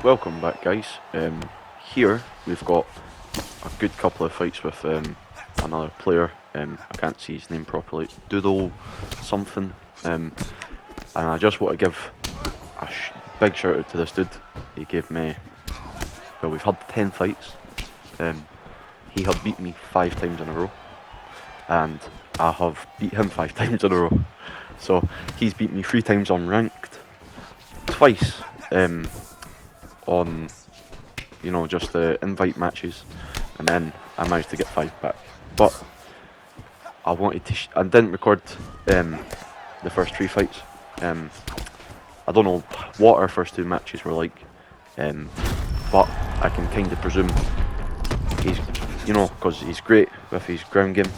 Welcome back, guys. Here we've got a good couple of fights with another player. I can't see his name properly. Doodle something. And I just want to give a big shout out to this dude. He gave me. Well, we've had 10 fights. He had beat me 5 times in a row, and I have beat him 5 times in a row. So he's beat me 3 times on ranked, twice on just the invite matches, and then I managed to get 5 back. But I wanted to. I didn't record the first 3 fights. I don't know what our first 2 matches were like, but I can kind of presume he's, because he's great with his ground game.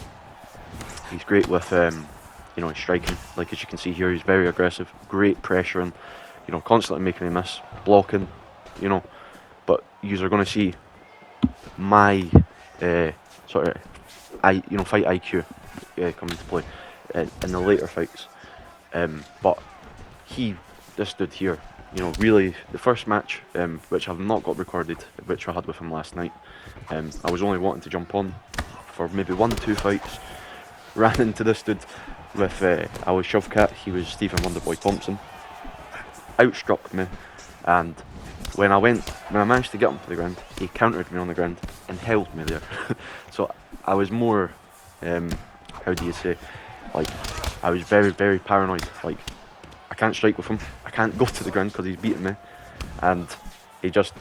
He's great with his striking. Like as you can see here, he's very aggressive, great pressuring, constantly making me miss, blocking, But you are going to see my sort of fight IQ come into play in the later fights. But this dude here, really the first match, which I've not got recorded, which I had with him last night. I was only wanting to jump on for maybe 1-2 fights. Ran into this dude with I was Shovcat, he was Stephen Wonderboy Thompson. Outstruck me, and when I managed to get him to the ground, he countered me on the ground and held me there. So I was more, how do you say, like I was very, very paranoid. Like I can't strike with him, I can't go to the ground because he's beating me, and he just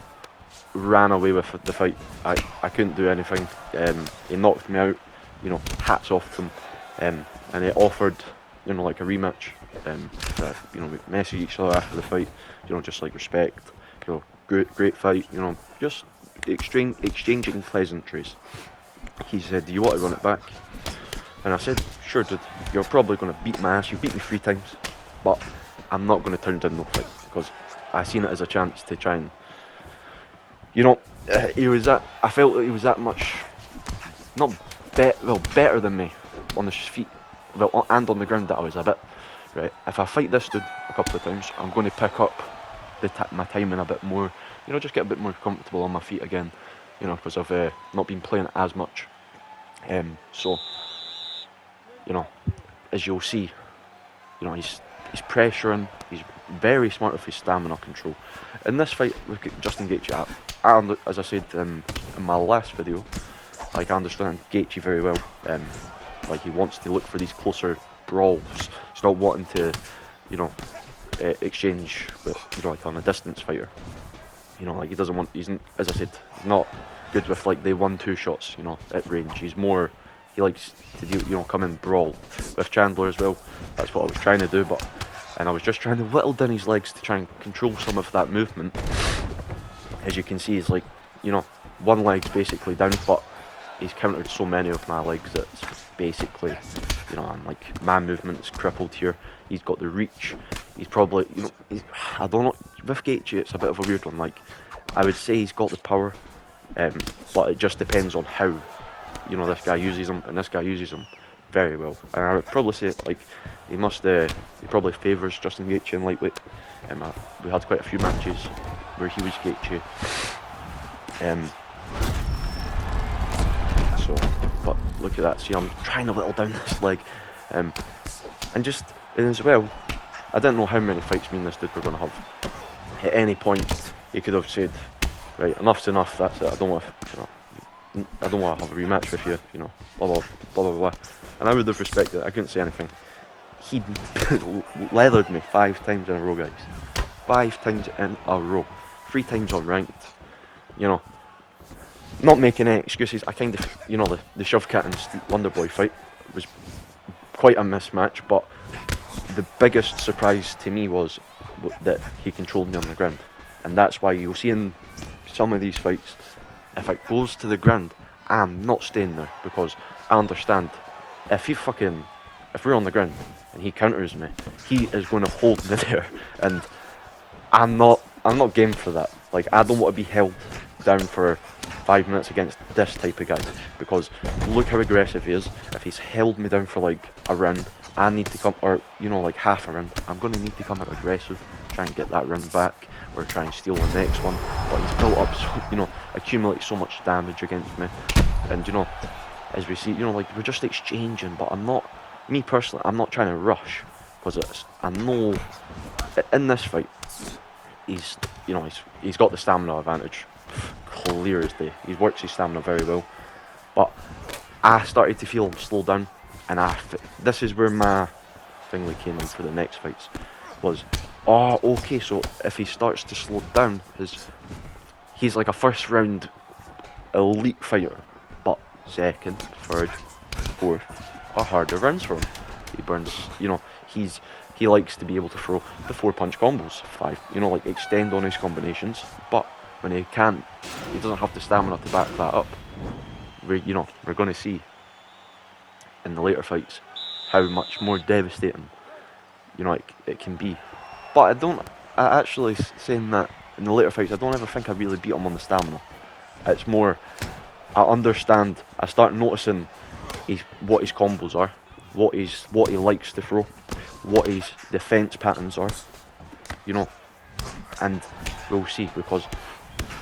ran away with the fight. I couldn't do anything. He knocked me out. Hats off to him. And he offered, like a rematch. That we message each other after the fight. Just like respect. Great fight. Just exchanging pleasantries. He said, "Do you want to run it back?" And I said, "Sure, dude. You're probably going to beat my ass. You beat me 3 times, but I'm not going to turn down no fight because I seen it as a chance to try and, I felt that he was that much, not better than me on his feet, and on the ground that I was a bit, right. If I fight this dude a couple of times, I'm going to pick up my timing a bit more, just get a bit more comfortable on my feet again, because I've not been playing as much. So, as you'll see, he's pressuring, he's very smart with his stamina control. In this fight with Justin Gaethje, as I said in my last video, like I understand Gaethje very well. Like he wants to look for these closer brawls. He's not wanting to, exchange with like on a distance fighter. Like he doesn't want. As I said, not good with like the 1-2 shots. At range. He likes to do, come in brawl. With Chandler as well. That's what I was trying to do, and I was just trying to whittle down his legs to try and control some of that movement. As you can see, he's like, one leg's basically down, but he's countered so many of my legs that it's basically, I'm like, my movement's crippled here. He's got the reach. He's probably, I don't know, with Gaethje it's a bit of a weird one. Like, I would say he's got the power, but it just depends on how, this guy uses him, and this guy uses him very well. And I would probably say, like, he probably favours Justin Gaethje in lightweight. We had quite a few matches where he was Gaethje. But look at that. See, I'm trying to whittle down this leg, and as well, I didn't know how many fights me and this dude were going to have. At any point, he could have said, "Right, enough's enough. That's it. I don't want to have a rematch with you." Blah blah blah blah blah. And I would have respected it. I couldn't say anything. He leathered me 5 times in a row, guys. 5 times in a row. 3 times on ranked. Not making any excuses. I kind of, the Shovcat and Wonderboy fight was quite a mismatch, but the biggest surprise to me was that he controlled me on the ground. And that's why you'll see in some of these fights, if it goes to the ground, I'm not staying there, because I understand if we're on the ground and he counters me, he is going to hold me there, and I'm not game for that. Like, I don't want to be held down for 5 minutes against this type of guy, because look how aggressive he is. If he's held me down for like a round, I need to come, or like half a round, I'm going to need to come out aggressive, try and get that round back or try and steal the next one. But he's built up, so, accumulates so much damage against me. And, as we see, like, we're just exchanging, but me personally, I'm not trying to rush, because I know in this fight, he's got the stamina advantage, clear as day. He works his stamina very well, but I started to feel him slow down, and this is where my thing came in for the next fights, was, oh, okay, so if he starts to slow down, he's like a first round elite fighter, but second, third, fourth are harder rounds for him. He burns, he likes to be able to throw the 4-punch combos, like extend on his combinations, but when he can't, he doesn't have the stamina to back that up. We're going to see in the later fights how much more devastating, it can be. But I actually saying that in the later fights, I don't ever think I really beat him on the stamina. It's more, I understand, I start noticing what his combos are, what he likes to throw, what his defense patterns are, and we'll see, because,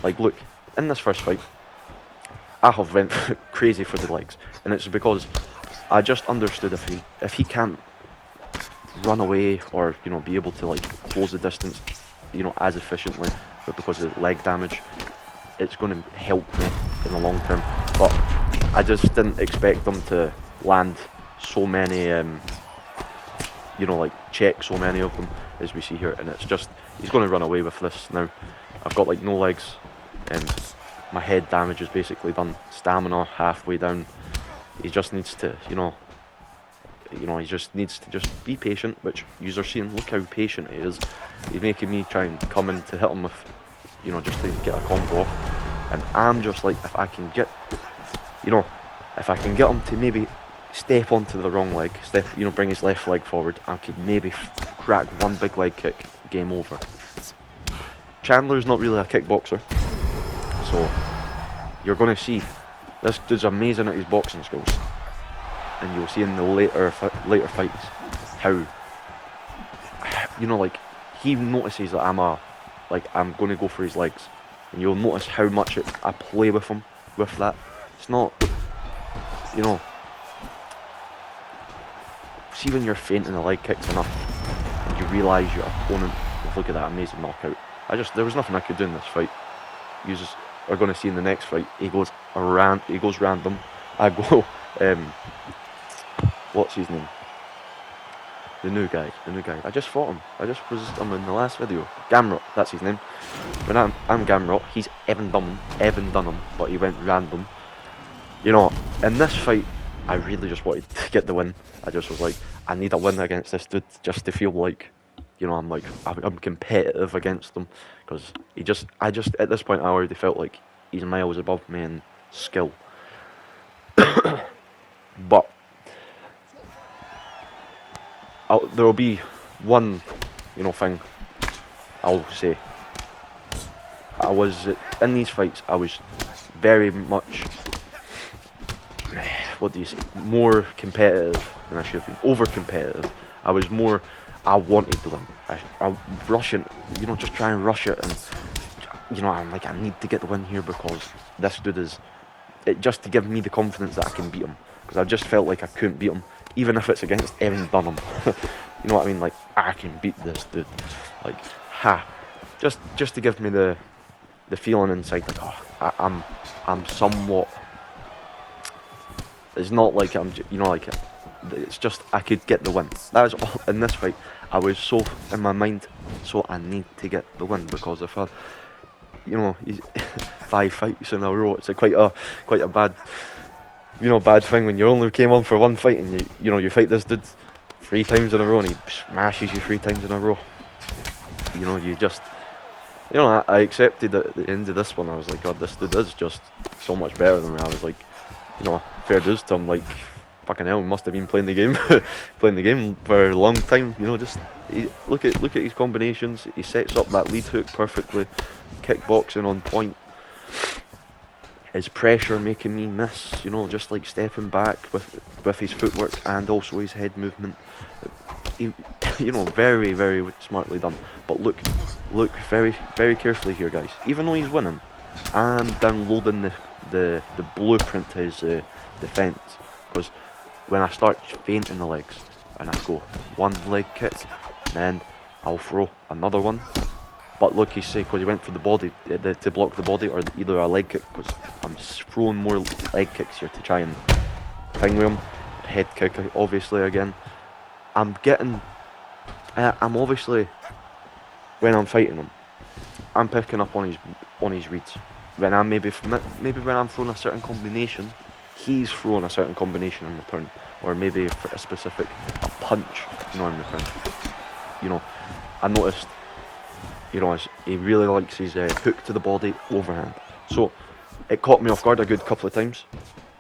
like, look, in this first fight, I have went crazy for the legs, and it's because I just understood if he can't run away or be able to like close the distance, as efficiently, but because of leg damage, it's going to help me in the long term. But I just didn't expect them to land so many, like check so many of them as we see here, and it's just he's going to run away with this now. I've got like no legs, and my head damage is basically done. Stamina halfway down. He just needs to, he just needs to just be patient, which you're seeing. Look how patient he is. He's making me try and come in to hit him with, just to get a combo off. And I'm just like, if I can get him to maybe step onto the wrong leg, bring his left leg forward, I could maybe crack one big leg kick, game over. Chandler's not really a kickboxer, so you're going to see this dude's amazing at his boxing skills, and you'll see in the later fights how, like, he notices that I'm going to go for his legs, and you'll notice how much I play with him with that. It's not, see when you're fainting the leg kicks enough, and you realise your opponent, look at that amazing knockout. There was nothing I could do in this fight. You just are going to see in the next fight, he goes random. I go, what's his name? The new guy. I just fought him. I just was him in the last video. Gamrot, that's his name. When I'm Gamrot, he's Evan Dunham, but he went random. In this fight, I really just wanted to get the win. I just was like, I need a win against this dude just to feel like, I'm competitive against him, because I just at this point I already felt like he's miles above me in skill. But there will be one, thing I'll say. I was in these fights. I was very much, more competitive than I should have been. Over competitive. I wanted to win. I rush it, just try and rush it, and I'm like, I need to get the win here because this dude is just to give me the confidence that I can beat him, because I just felt like I couldn't beat him, even if it's against Evan Dunham. You know what I mean? Like, I can beat this dude. Like, just to give me the feeling inside, like, oh, I'm somewhat. It's not like I'm, it's just I could get the win. That was all in this fight. I was so in my mind, so I need to get the win, because if I, 5 fights in a row, it's quite a bad, bad thing when you only came on for one fight and you fight this dude 3 times in a row and he smashes you 3 times in a row. I accepted at the end of this one. I was like, God, this dude is just so much better than me. I was like, fair dues to him, like, fucking hell, he must have been playing the game for a long time. Look at his combinations. He sets up that lead hook perfectly, kickboxing on point. His pressure making me miss, just like stepping back with his footwork and also his head movement. Very, very smartly done. But look, look very, very carefully here, guys. Even though he's winning, I'm downloading the blueprint to his defense, because when I start feinting the legs, and I go one leg kick, then I'll throw another one. But look, he's safe because he went for the body to block the body, or either a leg kick, because I'm throwing more leg kicks here to try and ping with him. Head kick, obviously, again. I'm obviously, when I'm fighting him, I'm picking up on his reads. When I'm maybe when I'm throwing a certain combination, he's throwing a certain combination in return, or maybe for a specific punch, in return. I noticed, he really likes his hook to the body overhand. So it caught me off guard a good couple of times.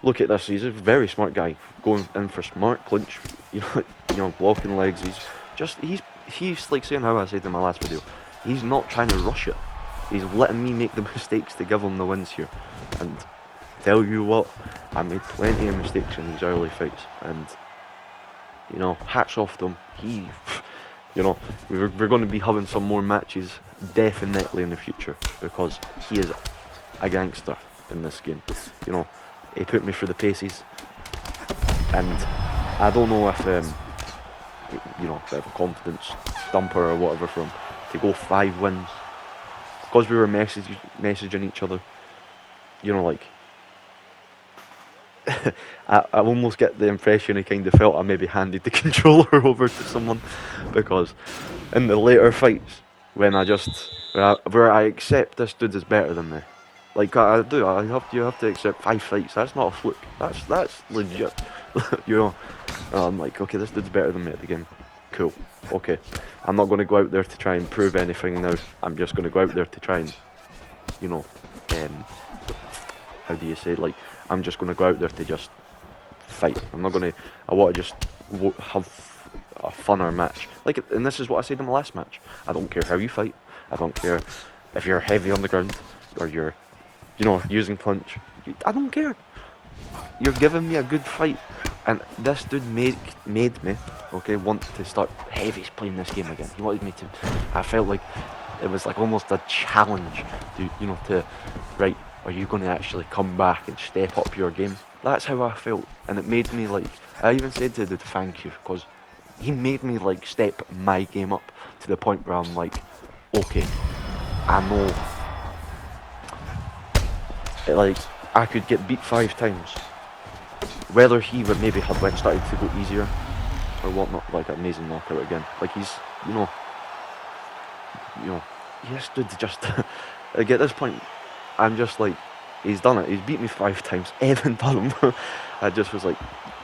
Look at this, he's a very smart guy, going in for smart clinch, blocking legs. He's like saying how I said in my last video, he's not trying to rush it. He's letting me make the mistakes to give him the wins here. And tell you what, I made plenty of mistakes in these early fights, and hats off to him. We're going to be having some more matches definitely in the future, because he is a gangster in this game. He put me through the paces, and I don't know if bit of a confidence stumper or whatever from to go 5 wins, because we were messaging each other. I almost get the impression he kind of felt I maybe handed the controller over to someone, because in the later fights, when where I accept this dude is better than me, like I do, you have to accept 5 fights. That's not a fluke. That's legit. I'm like, okay, this dude's better than me at the game. Cool. Okay, I'm not going to go out there to try and prove anything now. I'm just going to go out there to try and, how do you say it? Like, I'm just going to go out there to just fight. I want to just have a funner match. And this is what I said in my last match. I don't care how you fight. I don't care if you're heavy on the ground or you're, using punch. I don't care. You're giving me a good fight. And this dude made me, want to start heavy playing this game again. He wanted me to. I felt like it was like almost a challenge to, right, are you going to actually come back and step up your game? That's how I felt, and it made me I even said to the dude thank you, because he made me step my game up to the point where I'm like, okay, I know, I could get beat 5 times. Whether he would maybe have started to go easier or whatnot, amazing knockout again. He's, yes, dude, just at this point, I'm just like, he's done it. He's beat me 5 times. Evan done him. I just was like,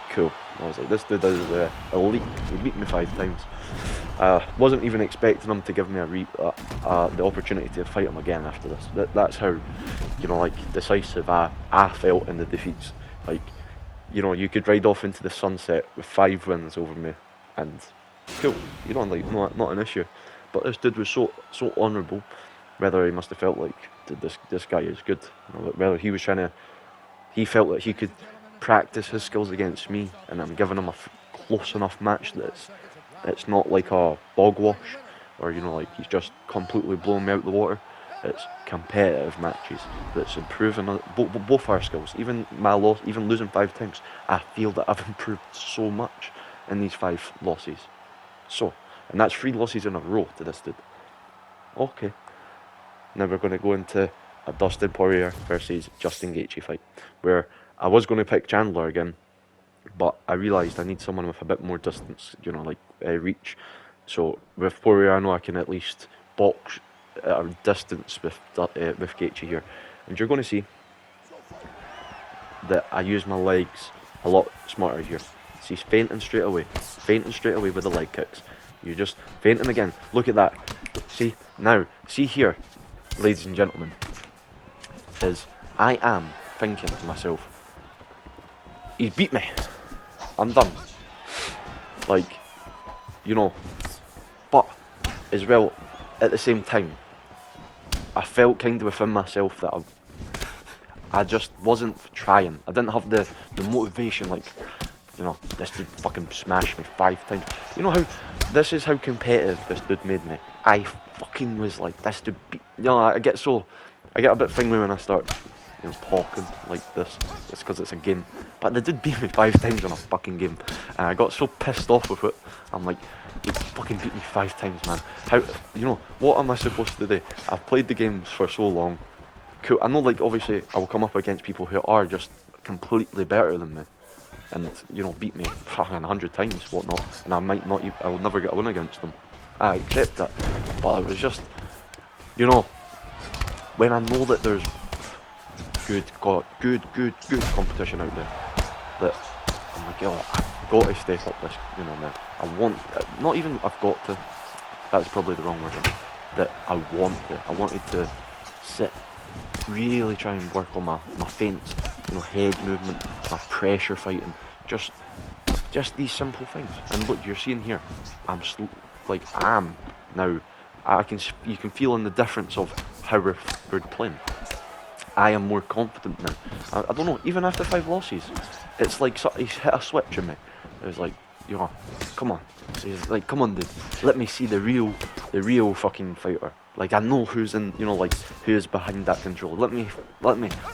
cool. I was like, this dude is elite. He beat me 5 times. Wasn't even expecting him to give me the opportunity to fight him again after this. That's how, decisive I felt in the defeats. You could ride off into the sunset with 5 wins over me, and cool. Not an issue. But this dude was so honourable. Whether he must have felt like this guy is good, whether he was he felt that he could practice his skills against me, and I'm giving him a close enough match that it's not like a bog wash, or he's just completely blowing me out the water. It's competitive matches that's improving both our skills. Even my loss, even losing 5 times, I feel that I've improved so much in these 5 losses. And that's 3 losses in a row to this dude. Okay. Now we're going to go into a Dustin Poirier versus Justin Gaethje fight, where I was going to pick Chandler again, but I realised I need someone with a bit more distance, reach. So with Poirier, I know I can at least box at a distance with Gaethje here, and you're going to see that I use my legs a lot smarter here. See, he's feinting straight away with the leg kicks. You're just feinting again. Look at that. See here, ladies and gentlemen, is I am thinking to myself, he's beat me, I'm done. But as well, at the same time, I felt kind of within myself that I just wasn't trying. I didn't have the motivation, this dude fucking smashed me 5 times. This is how competitive this dude made me. I fucking was like, this to be, I get a bit thingy when I start, talking like this. It's because it's a game. But they did beat me 5 times in a fucking game, and I got so pissed off with it. I'm like, you fucking beat me 5 times, man. How, what am I supposed to do? I've played the games for so long. Cool. I know, like, obviously, I will come up against people who are just completely better than me, and beat me fucking 100 times, whatnot, and I might not, I will never get a win against them. I accept that, but it was just, when I know that there's good competition out there, that I'm like, I've got to step up this, now. I want, not even I've got to, that's probably the wrong word, that I wanted to sit, really try and work on my feints, head movement, my pressure fighting, just these simple things. And look, you're seeing here, I'm now, you can feel in the difference of how we're playing. I am more confident now. I don't know, even after 5 losses, it's like he's hit a switch in me. It was like, come on. He's like, come on, dude, let me see the real fucking fighter. Like, I know who's in, who's behind that control. Let me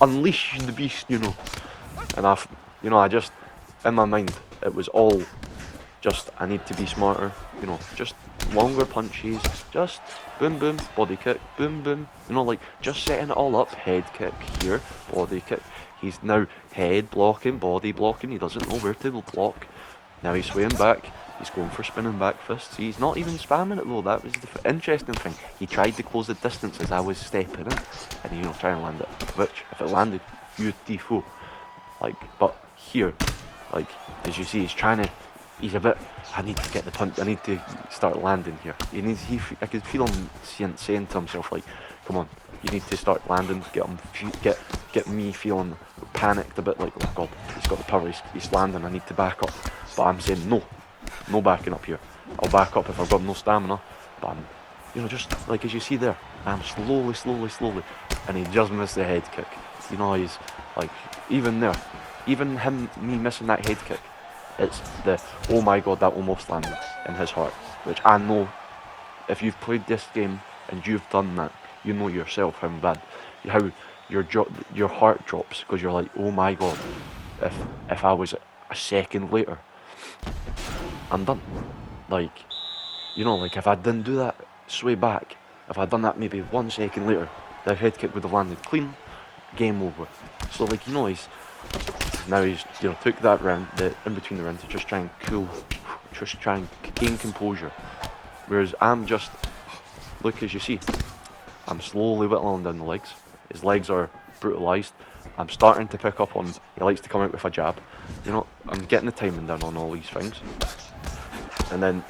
unleash the beast, And I just, in my mind, it was all just, I need to be smarter, just longer punches, just boom boom, body kick, boom boom, just setting it all up, head kick here, body kick. He's now head blocking, body blocking, he doesn't know where to block. Now he's swaying back, he's going for spinning back fists. He's not even spamming it though, that was the interesting thing. He tried to close the distance as I was stepping in, and try and land it, which, if it landed, beautiful. But here, as you see, he's a bit, I need to get the punch, I need to start landing here. I could feel him saying to himself, like, come on, you need to start landing, get me feeling panicked a bit, like, oh god, he's got the power, he's landing, I need to back up. But I'm saying, no backing up here. I'll back up if I've got no stamina, but I'm, just, like, as you see there, I'm slowly, and he just missed the head kick. He's, like, even there, me missing that head kick, it's the, oh my god, that almost landed in his heart, which I know, if you've played this game and you've done that, you know yourself how bad, how your heart drops, because you're like, oh my god, if I was a second later, I'm done. Like, if I didn't do that sway back, if I'd done that maybe 1 second later, the head kick would have landed clean, game over. So, like, he's took that round, in between the round, to just try and just try and gain composure. Whereas I'm just, look, as you see, I'm slowly whittling down the legs. His legs are brutalised. I'm starting to pick up on, he likes to come out with a jab. I'm getting the timing down on all these things. And then,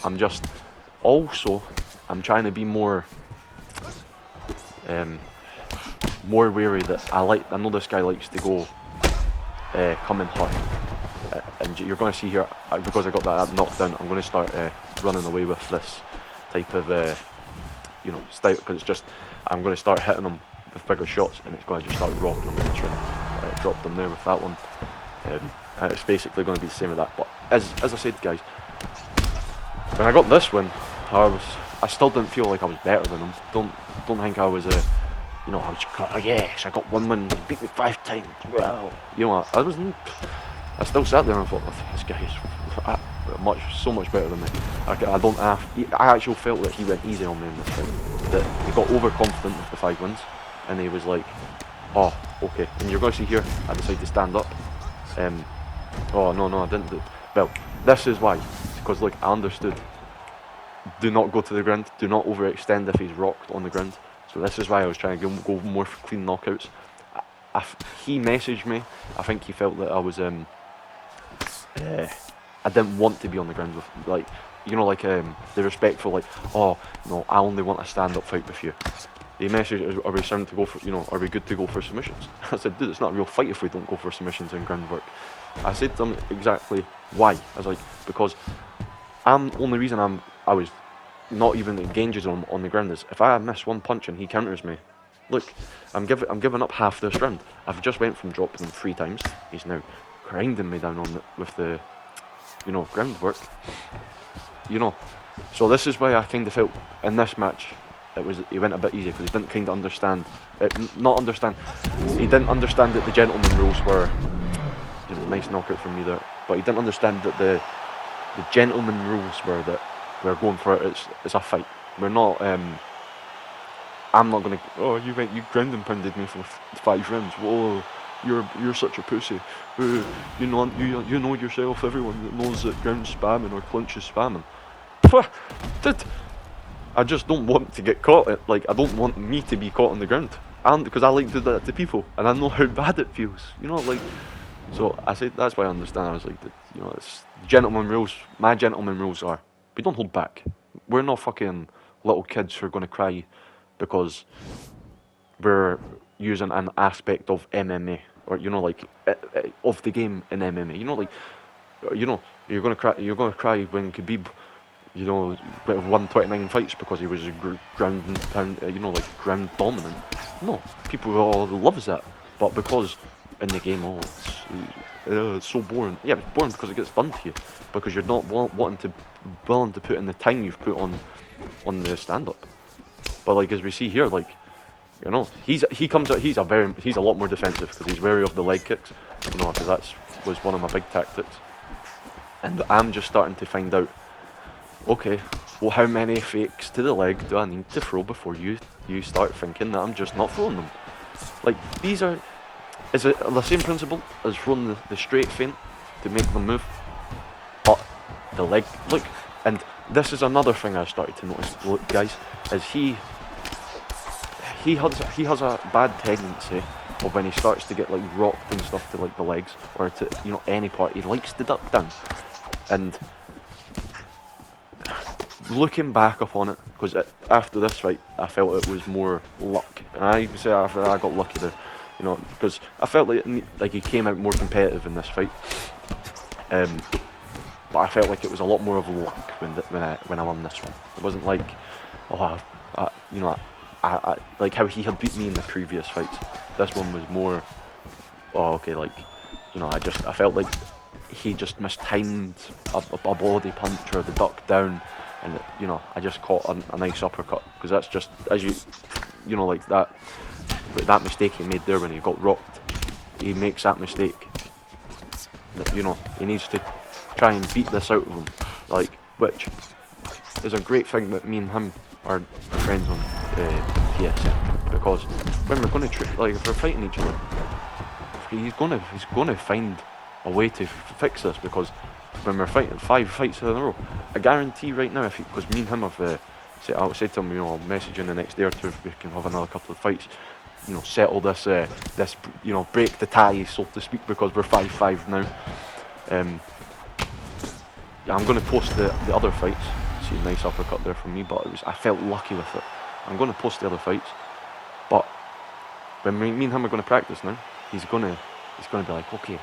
I'm just, also, I'm trying to be more wary that I know this guy likes to go come in hard, and you're going to see here, because I got that knocked down, I'm going to start running away with this type of style, because it's just, I'm going to start hitting him with bigger shots, and it's going to just start rocking him in the trim. Dropped him there with that one. It's basically going to be the same with that. But as I said, guys, when I got this win, I still didn't feel like I was better than him. Don't think I was I was, oh yes, I got 1 win, he beat me 5 times, wow. I still sat there and thought, this guy is so much better than me. I actually felt that he went easy on me in this fight. That he got overconfident with the 5 wins, and he was like, oh, okay. And you're going to see here, I decided to stand up. Oh no, I didn't do. Well, this is why, because look, I understood. Do not go to the ground. Do not overextend if he's rocked on the ground. So this is why I was trying to go more for clean knockouts. He messaged me. I think he felt that I was I didn't want to be on the ground with, like, the respectful, like, oh no, I only want a stand-up fight with you. He messaged, are we starting to go for, are we good to go for submissions? I said, dude, it's not a real fight if we don't go for submissions and groundwork. I said to him exactly why. I was like, because only reason I was not even engaged on the ground is if I miss 1 punch and he counters me, look, I'm giving up half this round. I've just went from dropping him 3 times. He's now grinding me down with the groundwork. So this is why I kind of felt in this match he went a bit easy because he didn't kind of understand, not understand, he didn't understand that the gentleman rules were, nice knockout from me there, but he didn't understand that the gentleman rules were that we're going for it, it's a fight. We're not, I'm not gonna, oh, you ground and pounded me for 5 rounds, whoa, you're such a pussy, you know yourself, everyone that knows that ground spamming or clinch is spamming. Dude, I just don't want to get caught. I don't want me to be caught on the ground, and because I like to do that to people, and I know how bad it feels. So I said that's why I understand. I was like, it's gentleman rules. My gentleman rules are we don't hold back. We're not fucking little kids who are gonna cry because we're using an aspect of MMA or of the game in MMA. You're gonna cry. You're gonna cry when Khabib, won 29 fights because he was ground and pound, ground dominant. No, people all loves that, but because in the game, it's so boring. Yeah, it's boring because it gets done to you, because you're not willing to put in the time you've put on the stand-up. But as we see here, he comes out. He's a lot more defensive because he's wary of the leg kicks. Because that was one of my big tactics. And I'm just starting to find out. Okay, well, how many fakes to the leg do I need to throw before you start thinking that I'm just not throwing them? Is it the same principle as throwing the straight feint to make them move? But the leg, look, and this is another thing I started to notice, look guys, is he has a bad tendency of when he starts to get rocked and stuff to the legs or to any part, he likes to duck down. And looking back upon it, because after this fight I felt it was more luck, and I even say I got lucky there, because I felt like he came out more competitive in this fight, but I felt like it was a lot more of luck when I won this one. It wasn't like, I like how he had beat me in the previous fights. This one was more, I felt like he just mistimed a body punch or the duck down, and I just caught a nice uppercut, because that's just as that mistake he made there when he got rocked. He makes that mistake. He needs to try and beat this out of him, which is a great thing that me and him are friends on PSN, because when we're going to if we're fighting each other, he's gonna find a way to fix this, because when we're fighting 5 fights in a row, I guarantee right now, because me and him have I said to him, I'll message you in the next day or two if we can have another couple of fights, settle this, break the tie, so to speak, because we're 5-5 now. I'm going to post the other fights. See, a nice uppercut there from me, but I felt lucky with it. I'm going to post the other fights, but when me and him are going to practice now, he's going to be like, okay,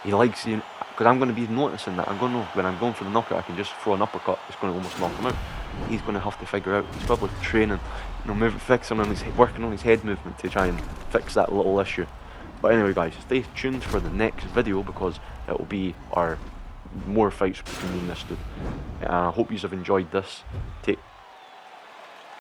he likes you, because I'm going to be noticing that. I'm going to know when I'm going for the knockout, I can just throw an uppercut, it's going to almost knock him out. He's going to have to figure out, he's probably training, working on his head movement to try and fix that little issue. But anyway guys, stay tuned for the next video, because it will be our more fights between me and this dude. I hope you have enjoyed this.